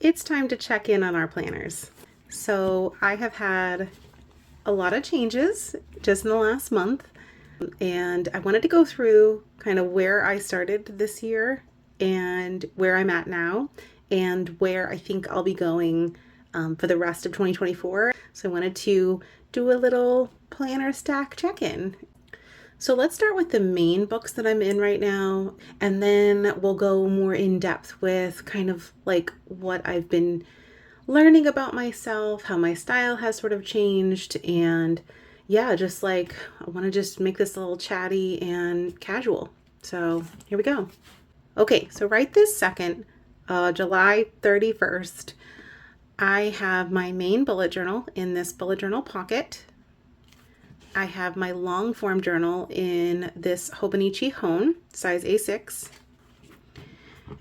it's time to check in on our planners. So I have had a lot of changes just in the last month, and I wanted to go through kind of where I started this year and where I'm at now and where I think I'll be going for the rest of 2024. So I wanted to do a little planner stack check-in. So let's start with the main books that I'm in right now, and then we'll go more in depth with kind of like what I've been learning about myself, how my style has sort of changed, and yeah, just like I want to just make this a little chatty and casual. So here we go. Okay, so right this second, July 31st, I have my main bullet journal in this bullet journal pocket. I have my long form journal in this Hobonichi Hone, size A6.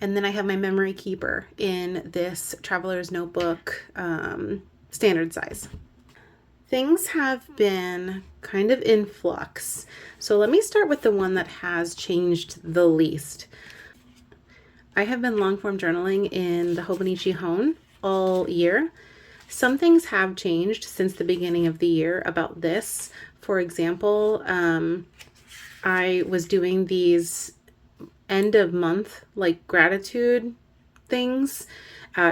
And then I have my memory keeper in this Traveler's Notebook standard size. Things have been kind of in flux. So let me start with the one that has changed the least. I have been long form journaling in the Hobonichi Hone all year. Some things have changed since the beginning of the year about this. For example, I was doing these end of month like gratitude things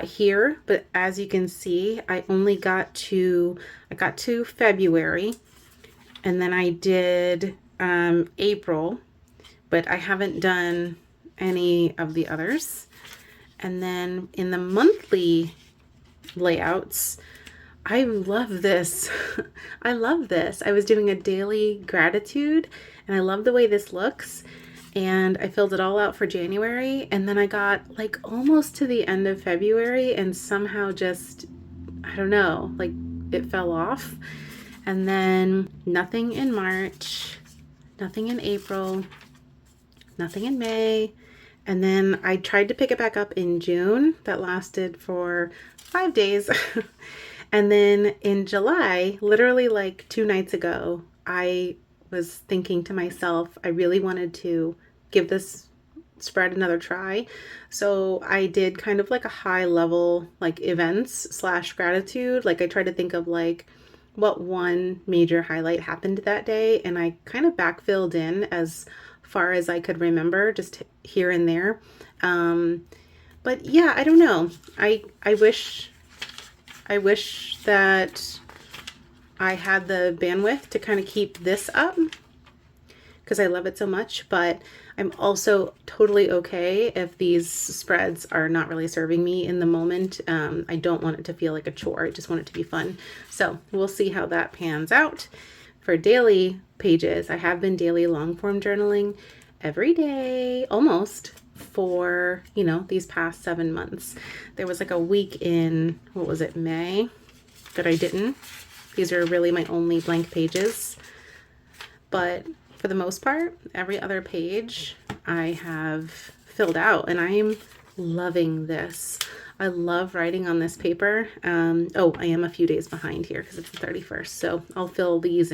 here, but as you can see, I got to February, and then I did April, but I haven't done any of the others. And then in the monthly layouts, I love this. I love this. I was doing a daily gratitude, and I love the way this looks. And I filled it all out for January, and then I got like almost to the end of February and somehow just, I don't know, like it fell off. And then nothing in March, nothing in April, nothing in May. And then I tried to pick it back up in June. That lasted for 5 days. And then in July, literally like 2 nights ago, I was thinking to myself, I really wanted to give this spread another try. So I did kind of like a high level like events / gratitude. Like I tried to think of like what one major highlight happened that day, and I kind of backfilled in as far as I could remember, just here and there. But yeah, I don't know. I wish that I had the bandwidth to kind of keep this up because I love it so much, but I'm also totally okay if these spreads are not really serving me in the moment. I don't want it to feel like a chore. I just want it to be fun. So we'll see how that pans out. For daily pages, I have been daily long form journaling every day, almost, for, these past 7 months. There was like a week in, what was it, May, that I didn't. These are really my only blank pages. But for the most part, every other page I have filled out, and I am loving this. I love writing on this paper. Oh, I am a few days behind here because it's the 31st. So I'll fill these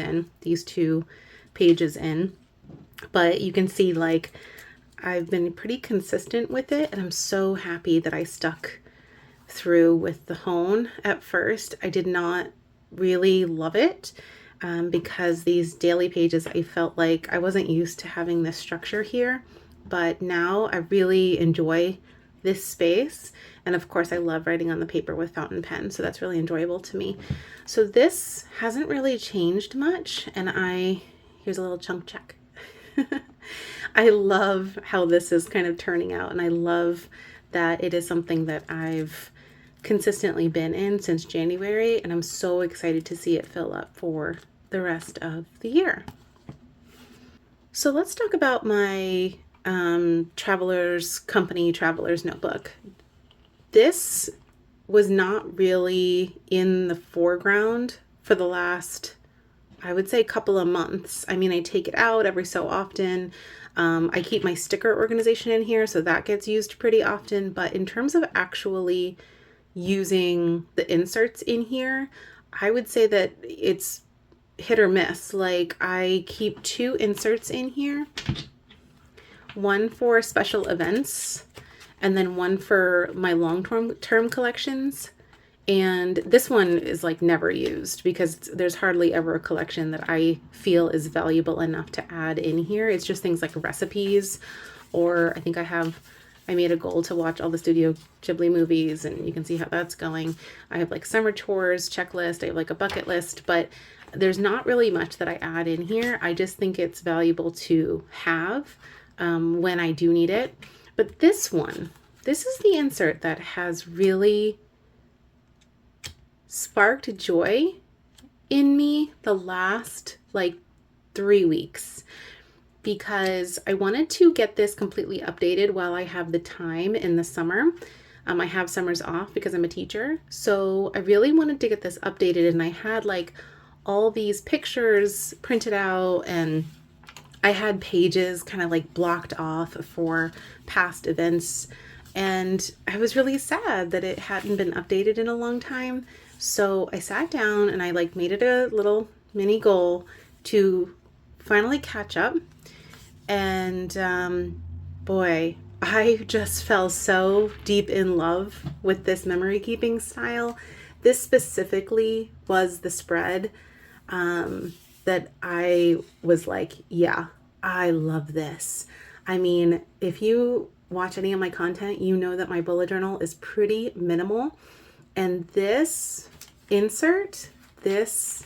2 pages in. But you can see like I've been pretty consistent with it, and I'm so happy that I stuck through with the Hone at first. I did not really love it because these daily pages, I felt like I wasn't used to having this structure here, but now I really enjoy this space. And of course I love writing on the paper with fountain pen, so that's really enjoyable to me. So this hasn't really changed much, and here's a little chunk check. I love how this is kind of turning out, and I love that it is something that I've consistently been in since January, and I'm so excited to see it fill up for the rest of the year. So let's talk about my Traveler's Notebook. This was not really in the foreground for the last, I would say, couple of months. I mean, I take it out every so often. I keep my sticker organization in here, so that gets used pretty often. But in terms of actually using the inserts in here, I would say that it's hit or miss. Like I keep 2 inserts in here, one for special events and then one for my long-term collections. And this one is like never used because there's hardly ever a collection that I feel is valuable enough to add in here. It's just things like recipes, or I think I made a goal to watch all the Studio Ghibli movies, and you can see how that's going. I have like summer chores checklist. I have like a bucket list, but there's not really much that I add in here. I just think it's valuable to have when I do need it. But this is the insert that has really sparked joy in me the last like 3 weeks, because I wanted to get this completely updated while I have the time in the summer. I have summers off because I'm a teacher. So I really wanted to get this updated, and I had like all these pictures printed out, and I had pages kind of like blocked off for past events. And I was really sad that it hadn't been updated in a long time. So I sat down and I like made it a little mini goal to finally catch up. And boy, I just fell so deep in love with this memory keeping style. This specifically was the spread that I was like, yeah, I love this. I mean, if you watch any of my content, you know that my bullet journal is pretty minimal. And this insert, this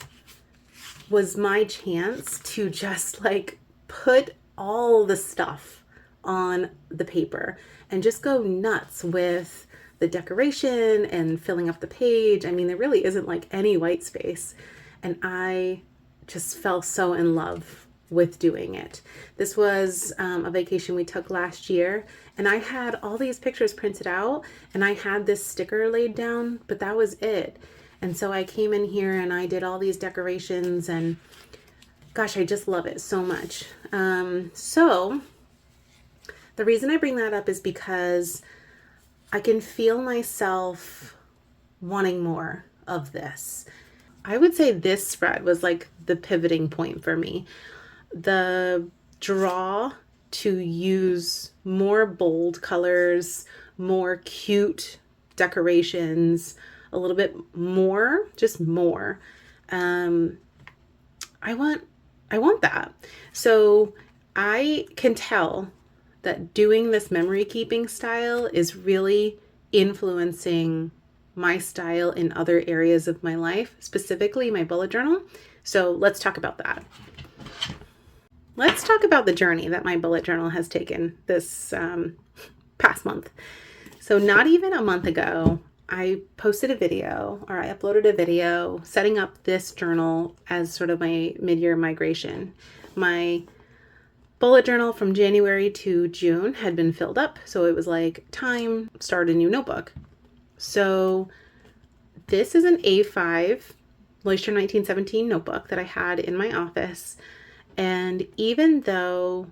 was my chance to just like put all the stuff on the paper and just go nuts with the decoration and filling up the page. I mean, there really isn't like any white space. And I just fell so in love with doing it. This was a vacation we took last year, and I had all these pictures printed out, and I had this sticker laid down, but that was it. And so I came in here and I did all these decorations, and gosh, I just love it so much. So the reason I bring that up is because I can feel myself wanting more of this. I would say this spread was like the pivoting point for me. The draw to use more bold colors, more cute decorations, a little bit more, just more. I want that. So I can tell that doing this memory keeping style is really influencing my style in other areas of my life, specifically my bullet journal. So let's talk about that. Let's talk about the journey that my bullet journal has taken this past month. So not even a month ago, I posted a video, or I uploaded a video setting up this journal as sort of my mid-year migration. My bullet journal from January to June had been filled up, so it was like time, start a new notebook. So this is an A5 Moisture 1917 notebook that I had in my office. And even though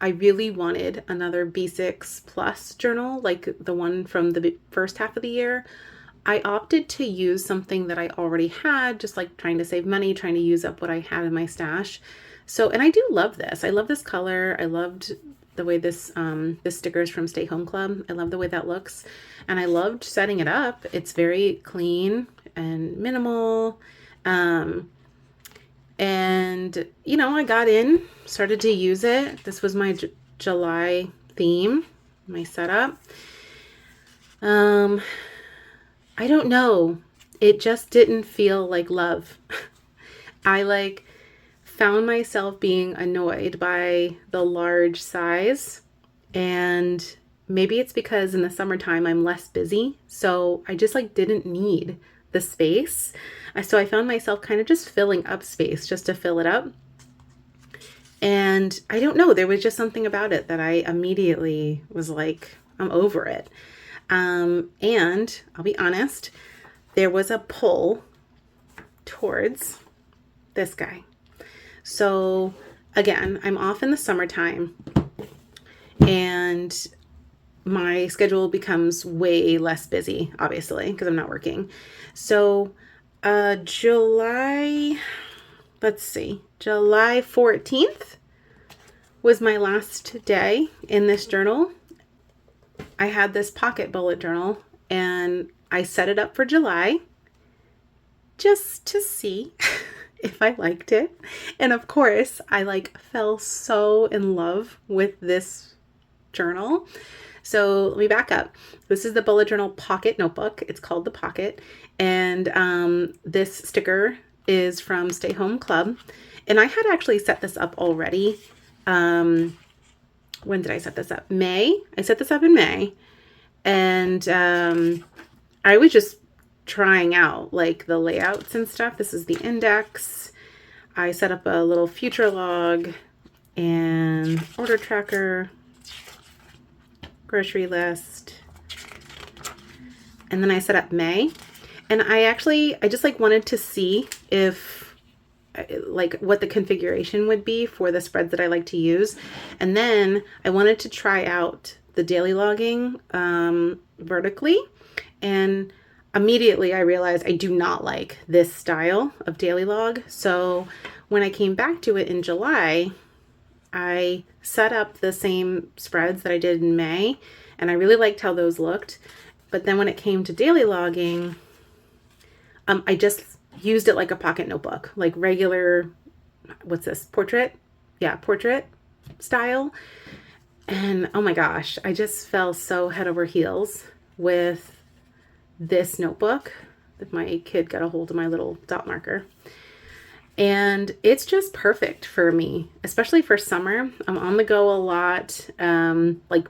I really wanted another B6 Plus journal, like the one from the first half of the year, I opted to use something that I already had, just like trying to save money, trying to use up what I had in my stash. So, and I do love this. I love this color. I loved the way this sticker is from Stay Home Club. I love the way that looks. And I loved setting it up. It's very clean and minimal. And, you know, I got in, started to use it. This was my July theme, my setup. I don't know. It just didn't feel like love. I found myself being annoyed by the large size, and maybe it's because in the summertime I'm less busy. So I just didn't need the space. So I found myself kind of just filling up space just to fill it up. And I don't know, there was just something about it that I immediately was like, I'm over it. And I'll be honest, there was a pull towards this guy. So again, I'm off in the summertime and my schedule becomes way less busy, obviously, because I'm not working. So July 14th was my last day in this journal. I had this pocket bullet journal and I set it up for July just to see if I liked it. And of course, I fell so in love with this journal. So let me back up. This is the bullet journal pocket notebook. It's called the Pocket. And this sticker is from Stay Home Club. And I had actually set this up already. When did I set this up? May. I set this up in May. And I was just trying out the layouts and stuff. This is the index. I set up a little future log and order tracker, grocery list, and then I set up May. And I just wanted to see if what the configuration would be for the spreads that I like to use. And then I wanted to try out the daily logging vertically, and immediately I realized I do not like this style of daily log. So when I came back to it in July, I set up the same spreads that I did in May, and I really liked how those looked. But then when it came to daily logging, I just used it like a pocket notebook, like regular, what's this, portrait? Yeah, portrait style. And oh my gosh, I just fell so head over heels with this notebook. My kid got a hold of my little dot marker. And it's just perfect for me, especially for summer. I'm on the go a lot,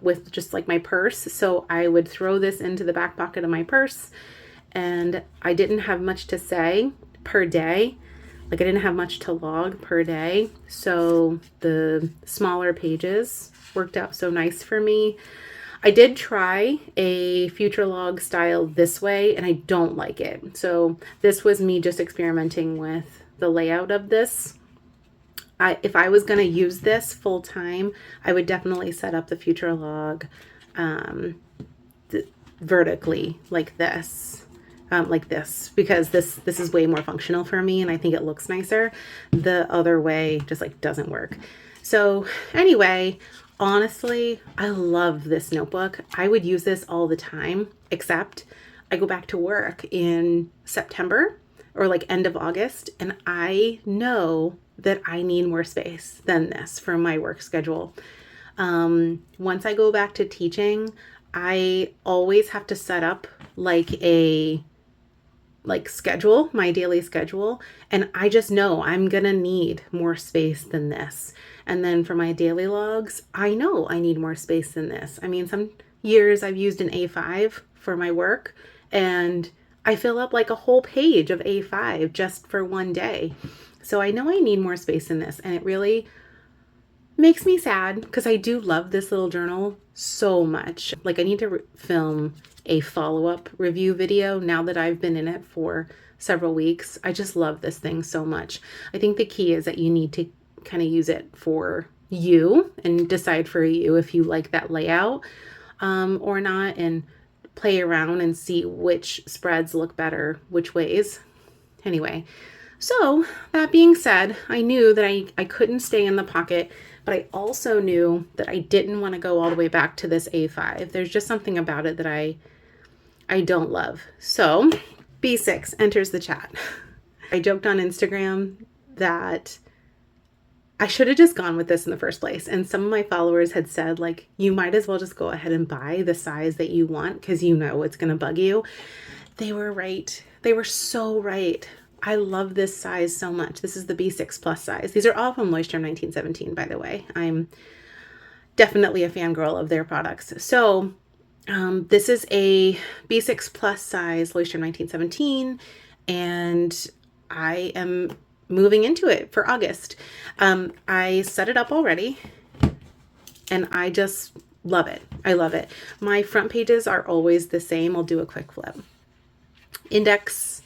with just my purse. So I would throw this into the back pocket of my purse, and I didn't have much to say per day. I didn't have much to log per day. So the smaller pages worked out so nice for me. I did try a future log style this way, and I don't like it. So this was me just experimenting with the layout of this. If I was going to use this full time, I would definitely set up the future log vertically like this, because this is way more functional for me, and I think it looks nicer. The other way just doesn't work. So anyway, honestly, I love this notebook. I would use this all the time, except I go back to work in September or end of August, and I know that I need more space than this for my work schedule. Once I go back to teaching, I always have to set up a schedule, my daily schedule, and I just know I'm gonna need more space than this. And then for my daily logs, I know I need more space than this. I mean, some years I've used an A5 for my work, and I fill up a whole page of A5 just for one day. So I know I need more space in this, and it really makes me sad because I do love this little journal so much. I need to film a follow-up review video now that I've been in it for several weeks. I just love this thing so much. I think the key is that you need to kind of use it for you and decide for you if you like that layout or not, and play around and see which spreads look better which ways. Anyway, so that being said, I knew that I couldn't stay in the pocket, but I also knew that I didn't want to go all the way back to this A5. There's just something about it that I don't love. So B6 enters the chat. I joked on Instagram that I should have just gone with this in the first place. And some of my followers had said, you might as well just go ahead and buy the size that you want because you know it's going to bug you. They were right. They were so right. I love this size so much. This is the B6 Plus size. These are all from Leuchtturm 1917, by the way. I'm definitely a fangirl of their products. So this is a B6 Plus size Leuchtturm 1917, and I am moving into it for August. I set it up already, and I just love it. I love it. My front pages are always the same. I'll do a quick flip. Index.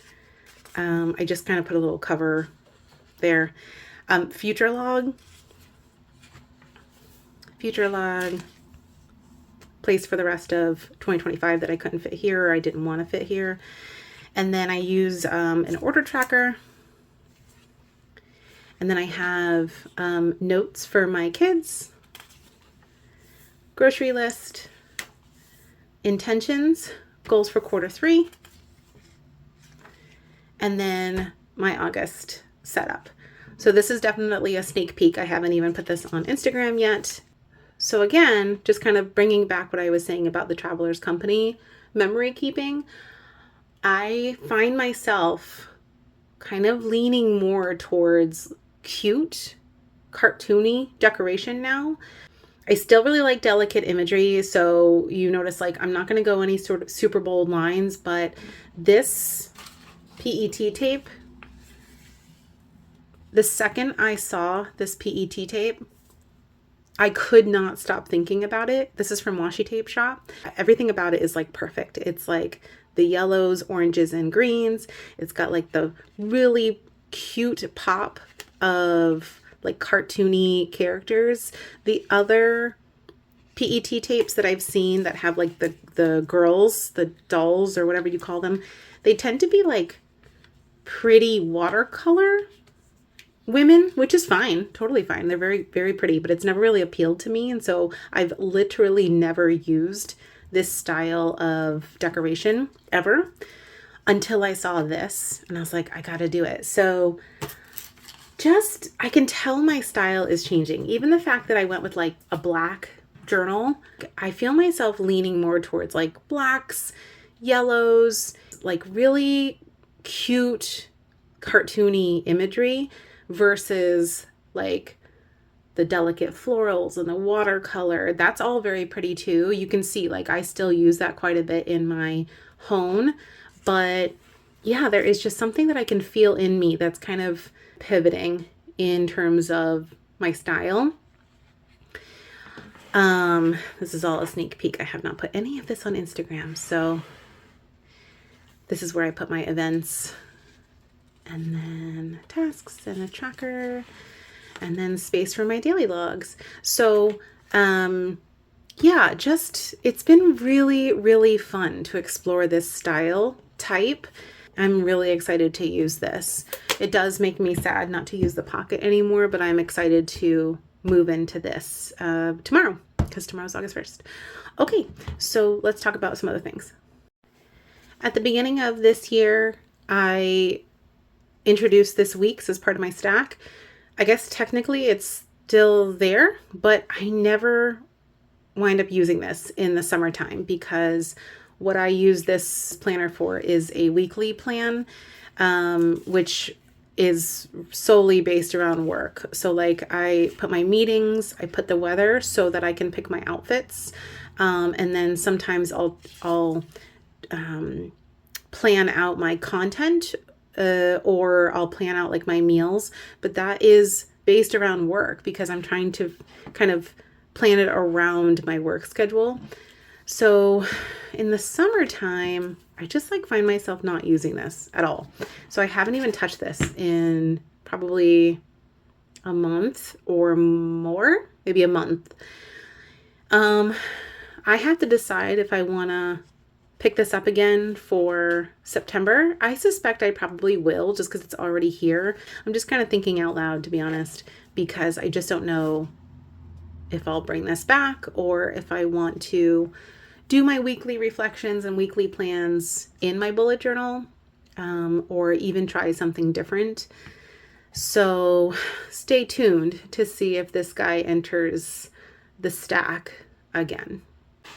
I just kind of put a little cover there. Future log. Place for the rest of 2025 that I couldn't fit here or I didn't want to fit here. And then I use an order tracker. And then I have notes for my kids, grocery list, intentions, goals for quarter 3, and then my August setup. So this is definitely a sneak peek. I haven't even put this on Instagram yet. So again, just kind of bringing back what I was saying about the Traveler's Company memory keeping, I find myself kind of leaning more towards cute, cartoony decoration now. I still really like delicate imagery, so you notice like I'm not going to go any sort of super bold lines, but this PET tape, the second I saw this PET tape, I could not stop thinking about it. This is from Washi Tape Shop. Everything about it is like perfect. It's like the yellows, oranges, and greens. It's got like the really cute pop of like cartoony characters. The other PET tapes that I've seen that have like the girls, the dolls or whatever you call them, they tend to be like pretty watercolor women, which is fine, totally fine. They're very, very pretty, but it's never really appealed to me. And so I've literally never used this style of decoration ever until I saw this and I was like, I gotta do it. So just, I can tell my style is changing. Even the fact that I went with like a black journal, I feel myself leaning more towards like blacks, yellows, like really cute, cartoony imagery versus like the delicate florals and the watercolor. That's all very pretty too. You can see like I still use that quite a bit in my hone, but yeah, there is just something that I can feel in me that's kind of pivoting in terms of my style. This is all a sneak peek. I have not put any of this on Instagram, so this is where I put my events, and then tasks and a tracker, and then space for my daily logs. So yeah, just it's been really, really fun to explore this style type. I'm really excited to use this. It does make me sad not to use the pocket anymore, but I'm excited to move into this tomorrow, because tomorrow's August 1st. Okay, so let's talk about some other things. At the beginning of this year, I introduced this weeks as part of my stack. I guess technically it's still there, but I never wind up using this in the summertime because what I use this planner for is a weekly plan, which is solely based around work. So like I put my meetings, I put the weather so that I can pick my outfits. And then sometimes I'll plan out my content, or I'll plan out like my meals, but that is based around work because I'm trying to kind of plan it around my work schedule. So in the summertime, I just like find myself not using this at all. So I haven't even touched this in probably a month or more, maybe a month. I have to decide if I want to pick this up again for September. I suspect I probably will just because it's already here. I'm just kind of thinking out loud, to be honest, because I just don't know if I'll bring this back or if I want to do my weekly reflections and weekly plans in my bullet journal, or even try something different. So stay tuned to see if this guy enters the stack again.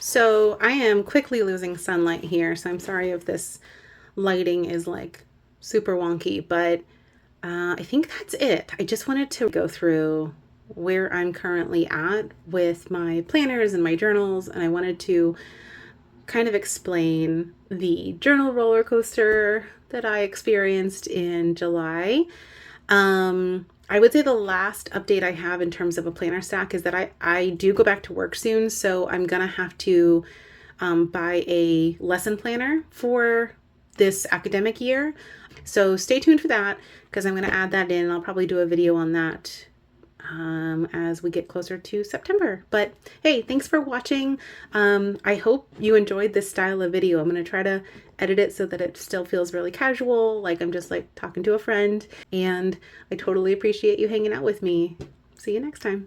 So I am quickly losing sunlight here, so I'm sorry if this lighting is like super wonky, but I think that's it. I just wanted to go through where I'm currently at with my planners and my journals, and I wanted to kind of explain the journal roller coaster that I experienced in July. I would say the last update I have in terms of a planner stack is that I do go back to work soon, so I'm gonna have to buy a lesson planner for this academic year. So stay tuned for that because I'm gonna add that in. I'll probably do a video on that as we get closer to September. But hey, thanks for watching. I hope you enjoyed this style of video. I'm going to try to edit it so that it still feels really casual, like I'm just like talking to a friend. And I totally appreciate you hanging out with me. See you next time.